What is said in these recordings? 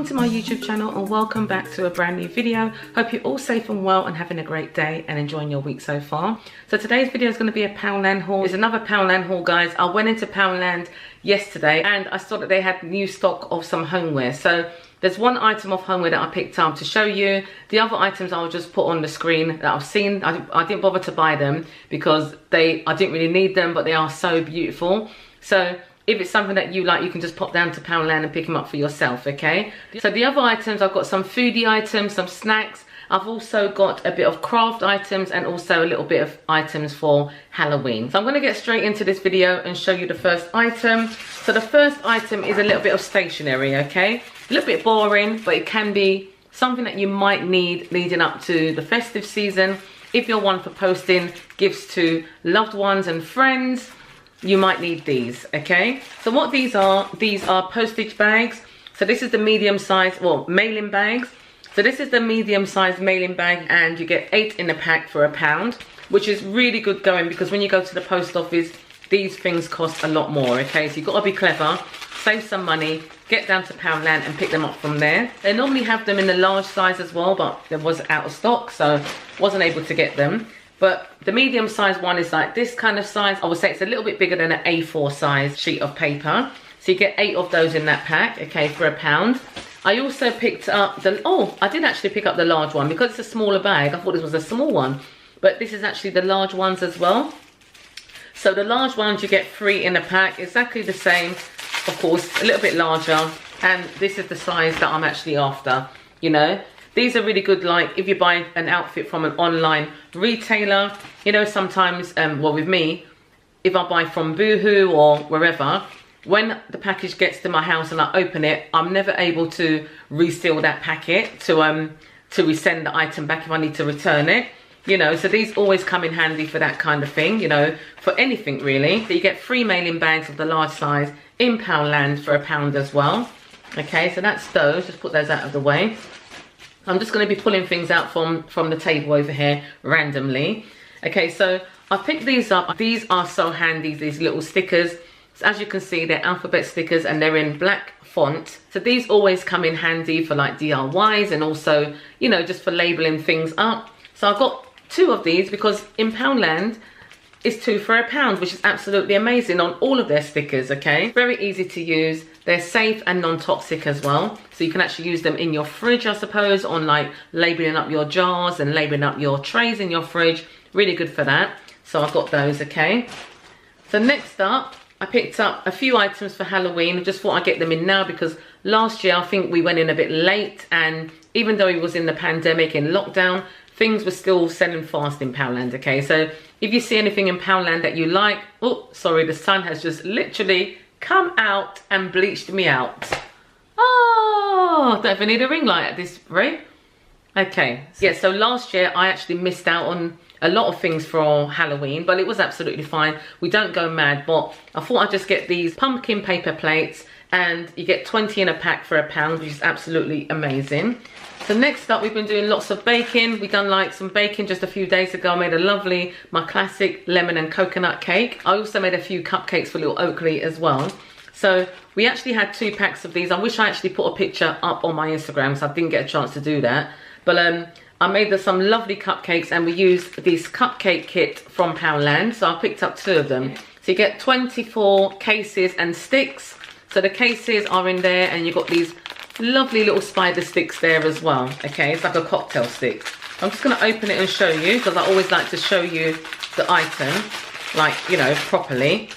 to my YouTube channel and welcome back to a brand new video. Hope you're all safe and well and having a great day and enjoying your week so far. So today's video is going to be a Poundland haul. It's another Poundland haul, guys. I went into Poundland yesterday and I saw that they had new stock of some homeware. So there's one item of homeware that I picked up to show you. The other items I'll just put on the screen that I've seen. I didn't bother to buy them because I didn't really need them, but they are so beautiful. So if it's something that you like, you can just pop down to Poundland and pick them up for yourself, okay? So the other items, I've got some foodie items, some snacks. I've also got a bit of craft items and also a little bit of items for Halloween. So I'm gonna get straight into this video and show you the first item. So the first item is a little bit of stationery, okay? A little bit boring, but it can be something that you might need leading up to the festive season. If you're one for posting gifts to loved ones and friends, you might need these, okay? So what these are postage bags. So this is the medium size, well, mailing bags. So this is the medium size mailing bag and you get 8 in a pack for £1, which is really good going because when you go to the post office, these things cost a lot more, okay? So you've got to be clever, save some money, get down to Poundland and pick them up from there. They normally have them in the large size as well, but there was out of stock, so wasn't able to get them. But the medium size one is like this kind of size. I would say it's a little bit bigger than an A4 size sheet of paper. So you get 8 of those in that pack, okay, for £1. I also picked up I did actually pick up the large one because it's a smaller bag. I thought this was a small one, but this is actually the large ones as well. So the large ones you get 3 in a pack, exactly the same, of course, a little bit larger. And this is the size that I'm actually after, you know. These are really good, like if you buy an outfit from an online retailer, you know, sometimes, well with me, if I buy from Boohoo or wherever, when the package gets to my house and I open it, I'm never able to reseal that packet to resend the item back if I need to return it. You know, so these always come in handy for that kind of thing, you know, for anything really. So you get 3 mailing bags of the large size in Poundland for £1 as well. Okay, so that's those, just put those out of the way. I'm just going to be pulling things out from the table over here randomly. Okay, so I picked these up. These are so handy, these little stickers. So as you can see, they're alphabet stickers and they're in black font. So these always come in handy for like DIYs and also, you know, just for labeling things up. So I've got 2 of these because in Poundland, it's 2 for £1, which is absolutely amazing on all of their stickers, okay? Very easy to use. They're safe and non-toxic as well. So you can actually use them in your fridge, I suppose, on like labeling up your jars and labeling up your trays in your fridge. Really good for that. So I've got those, okay? So next up, I picked up a few items for Halloween. I just thought I'd get them in now because last year I think we went in a bit late, and even though it was in the pandemic, in lockdown, things were still selling fast in Poundland, okay? So if you see anything in Poundland that you like, oh, sorry, the sun has just literally come out and bleached me out. Oh, don't even need a ring light at this rate. Okay, yeah, so last year I actually missed out on a lot of things for Halloween, but it was absolutely fine. We don't go mad, but I thought I'd just get these pumpkin paper plates and you get 20 in a pack for £1, which is absolutely amazing. So next up, we've been doing lots of baking. We've done like some baking just a few days ago. I made a lovely, my classic lemon and coconut cake. I also made a few cupcakes for little Oakley as well. So we actually had 2 packs of these. I wish I actually put a picture up on my Instagram, so I didn't get a chance to do that. But I made some lovely cupcakes and we used this cupcake kit from Poundland. So I picked up 2 of them. So you get 24 cases and sticks. So the cases are in there and you've got these lovely little spider sticks there as well. Okay, it's like a cocktail stick. I'm just going to open it and show you because I always like to show you the item, like, you know, properly.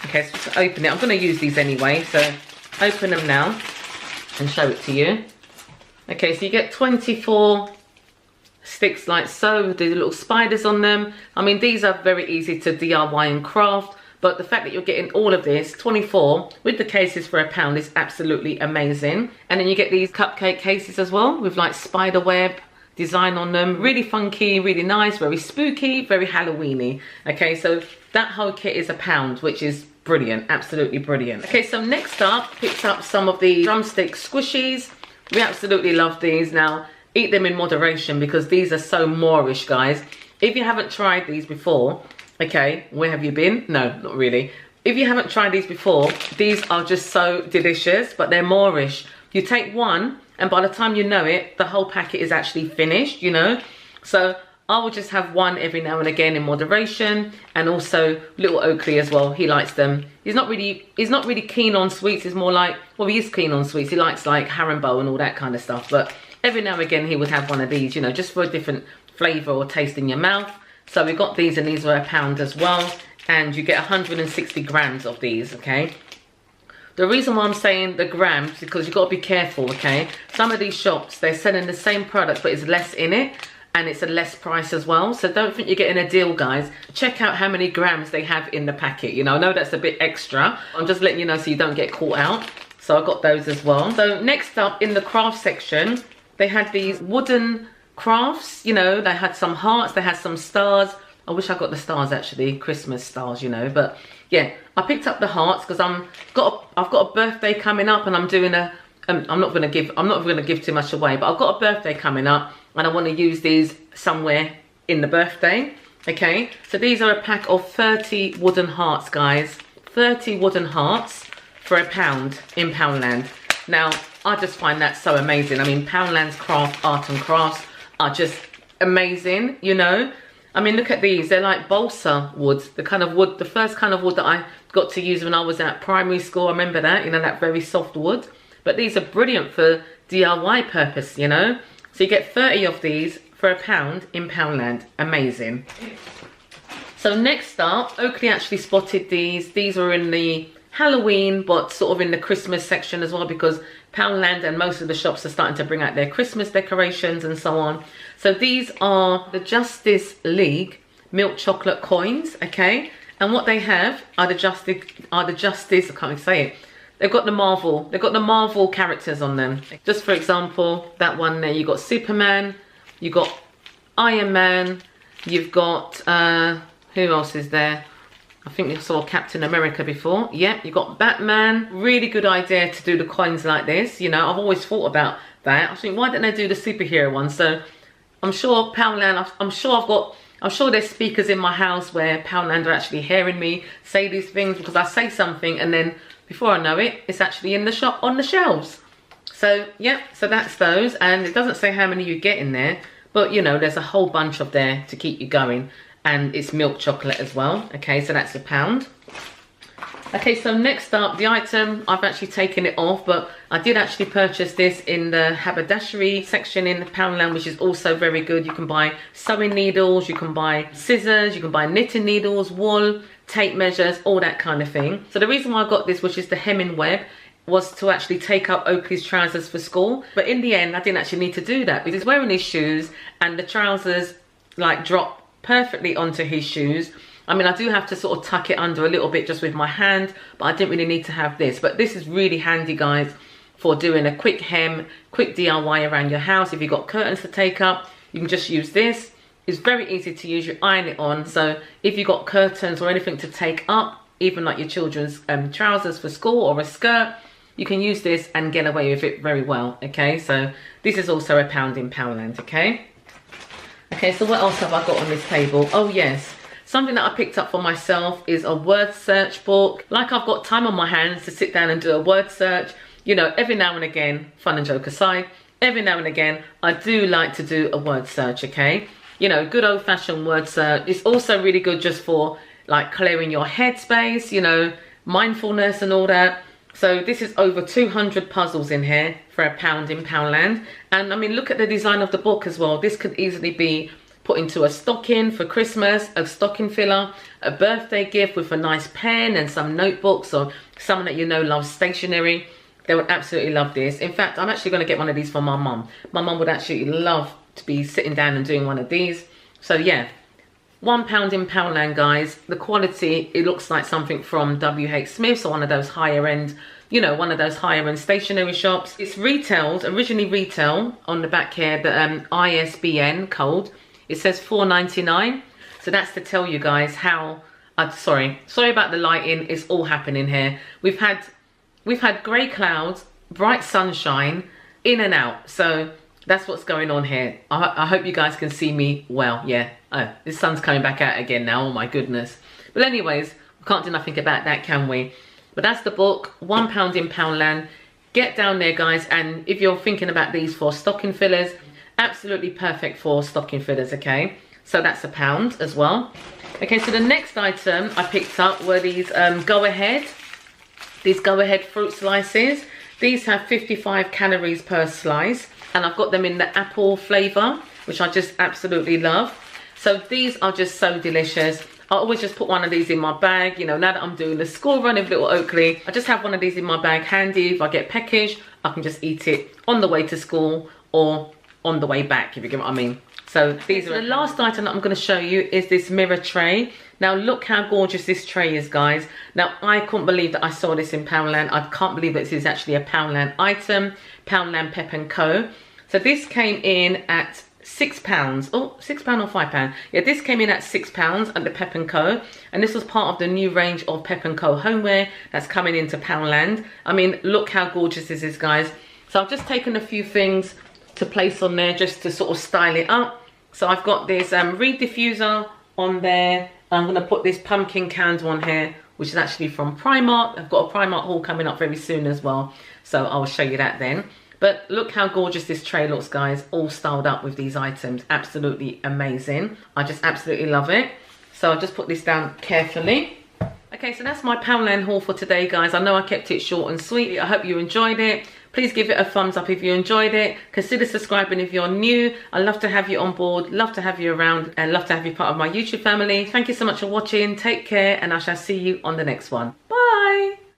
Okay, so just open it. I'm going to use these anyway, so open them now and show it to you. Okay, so you get 24 sticks like so with the little spiders on them. I mean, these are very easy to DIY and craft. But the fact that you're getting all of this, 24, with the cases for £1 is absolutely amazing. And then you get these cupcake cases as well with like spider web design on them. Really funky, really nice, very spooky, very Halloweeny. Okay, so that whole kit is £1, which is brilliant, absolutely brilliant. Okay, so next up, picked up some of the drumstick squishies. We absolutely love these. Now, eat them in moderation because these are so Moorish, guys. If you haven't tried these before, okay, where have you been? No, not really. If you haven't tried these before, these are just so delicious, but they're Moorish. You take one and by the time you know it, the whole packet is actually finished, you know. So I will just have one every now and again in moderation. And also little Oakley as well, he likes them. He's not really keen on sweets. He's more like, well, he is keen on sweets. He likes like Haribo and all that kind of stuff, but every now and again he would have one of these, you know, just for a different flavor or taste in your mouth. So we got these, and these were £1 as well, and you get 160 grams of these. Okay, the reason why I'm saying the grams is because you've got to be careful. Okay, some of these shops, they're selling the same product but it's less in it, and it's a less price as well. So don't think you're getting a deal, guys. Check out how many grams they have in the packet. You know, I know that's a bit extra. I'm just letting you know so you don't get caught out. So I got those as well. So next up in the craft section, they had these wooden crafts. You know, they had some hearts, they had some stars. I wish I got the stars actually, Christmas stars, you know. But yeah, I picked up the hearts because I've got a birthday coming up, and I'm doing a I'm not gonna give too much away, but I've got a birthday coming up and I want to use these somewhere in the birthday. Okay, so these are a pack of 30 wooden hearts, guys. 30 wooden hearts for £1 in Poundland. Now, I just find that so amazing. I mean, Poundland's art and crafts are just amazing, you know. I mean, look at these. They're like balsa wood, the first kind of wood that I got to use when I was at primary school. I remember that, you know, that very soft wood. But these are brilliant for DIY purpose, you know. So you get 30 of these for £1 in Poundland. Amazing. So next up, Oakley actually spotted these. These are in the Halloween, but sort of in the Christmas section as well, because Poundland and most of the shops are starting to bring out their Christmas decorations and so on. So these are the Justice League milk chocolate coins, okay? And what they have are the Justice, I can't even say it. They've got the Marvel characters on them. Just for example, that one there, you got Superman, you got Iron Man, you've got who else is there? I think you saw Captain America before. Yep, you got Batman. Really good idea to do the coins like this. You know, I've always thought about that. I think, why didn't they do the superhero one? So I'm sure Poundland, I'm sure there's speakers in my house where Poundland are actually hearing me say these things, because I say something and then before I know it, it's actually in the shop on the shelves. So yeah, so that's those, and it doesn't say how many you get in there, but you know, there's a whole bunch of there to keep you going, and it's milk chocolate as well. Okay, so that's £1. Okay, so next up, the item, I've actually taken it off, but I did actually purchase this in the Haberdashery section in the Poundland, which is also very good. You can buy sewing needles, you can buy scissors, you can buy knitting needles, wool, tape measures, all that kind of thing. So the reason why I got this, which is the hemming web, was to actually take up Oakley's trousers for school. But in the end, I didn't actually need to do that, because he's wearing his shoes and the trousers like drop perfectly onto his shoes. I mean, I do have to sort of tuck it under a little bit just with my hand, but I didn't really need to have this. But this is really handy, guys, for doing a quick hem, quick DIY around your house. If you've got curtains to take up, you can just use this. It's very easy to use. You iron it on. So if you've got curtains or anything to take up, even like your children's trousers for school or a skirt, you can use this and get away with it very well. Okay, so this is also £1 in Poundland. Okay. Okay, so what else have I got on this table? Oh yes. Something that I picked up for myself is a word search book. Like, I've got time on my hands to sit down and do a word search. You know, every now and again, fun and joke aside, every now and again, I do like to do a word search, okay? You know, good old fashioned word search. It's also really good just for like clearing your headspace, you know, mindfulness and all that. So this is over 200 puzzles in here for £1 in Poundland. And I mean, look at the design of the book as well. This could easily be put into a stocking for Christmas, a stocking filler, a birthday gift with a nice pen and some notebooks, or someone that you know loves stationery. They would absolutely love this. In fact, I'm actually going to get one of these for my mum. My mum would actually love to be sitting down and doing one of these. So yeah, £1 in Poundland, guys. The quality, it looks like something from WH Smith's or one of those higher end, you know, one of those higher end stationery shops. It's retailed, originally retail on the back here, the ISBN code. It says $4.99. So that's to tell you guys how, sorry about the lighting, it's all happening here. We've had grey clouds, bright sunshine, in and out. So that's what's going on here. I hope you guys can see me well. Yeah, oh, the sun's coming back out again now, oh my goodness. But anyways, we can't do nothing about that, can we? But that's the book, £1 in Poundland. get down there, guys, and if you're thinking about these for stocking fillers, absolutely perfect for stocking fillers, okay? So that's £1 as well. Okay, so the next item I picked up were these Go Ahead fruit slices. These have 55 calories per slice, and I've got them in the apple flavour, which I just absolutely love. So these are just so delicious. I always just put one of these in my bag, you know, now that I'm doing the school run of Little Oakley, I just have one of these in my bag handy. If I get peckish, I can just eat it on the way to school or on the way back, if you get what I mean. So these are the last item that I'm going to show you is this mirror tray. Now look how gorgeous this tray is, guys. Now I couldn't believe that I saw this in Poundland. I can't believe that this is actually a Poundland item, Poundland Pep&Co. So this came in at £6. Oh, £6 or £5? Yeah, this came in at £6 at the Pep&Co, and this was part of the new range of Pep&Co homeware that's coming into Poundland. I mean, look how gorgeous this is, guys. So I've just taken a few things to place on there just to sort of style it up. So I've got this reed diffuser on there. I'm going to put this pumpkin candle on here, which is actually from Primark. I've got a Primark haul coming up very soon as well, so I'll show you that then. But look how gorgeous this tray looks, guys, all styled up with these items. Absolutely amazing. I just absolutely love it. So I'll just put this down carefully. Okay, so that's my Poundland haul for today, guys. I know I kept it short and sweet. I hope you enjoyed it. Please give it a thumbs up if you enjoyed it. Consider subscribing if you're new. I love to have you on board, love to have you around, and love to have you part of my YouTube family. Thank you so much for watching. Take care, and I shall see you on the next one. Bye.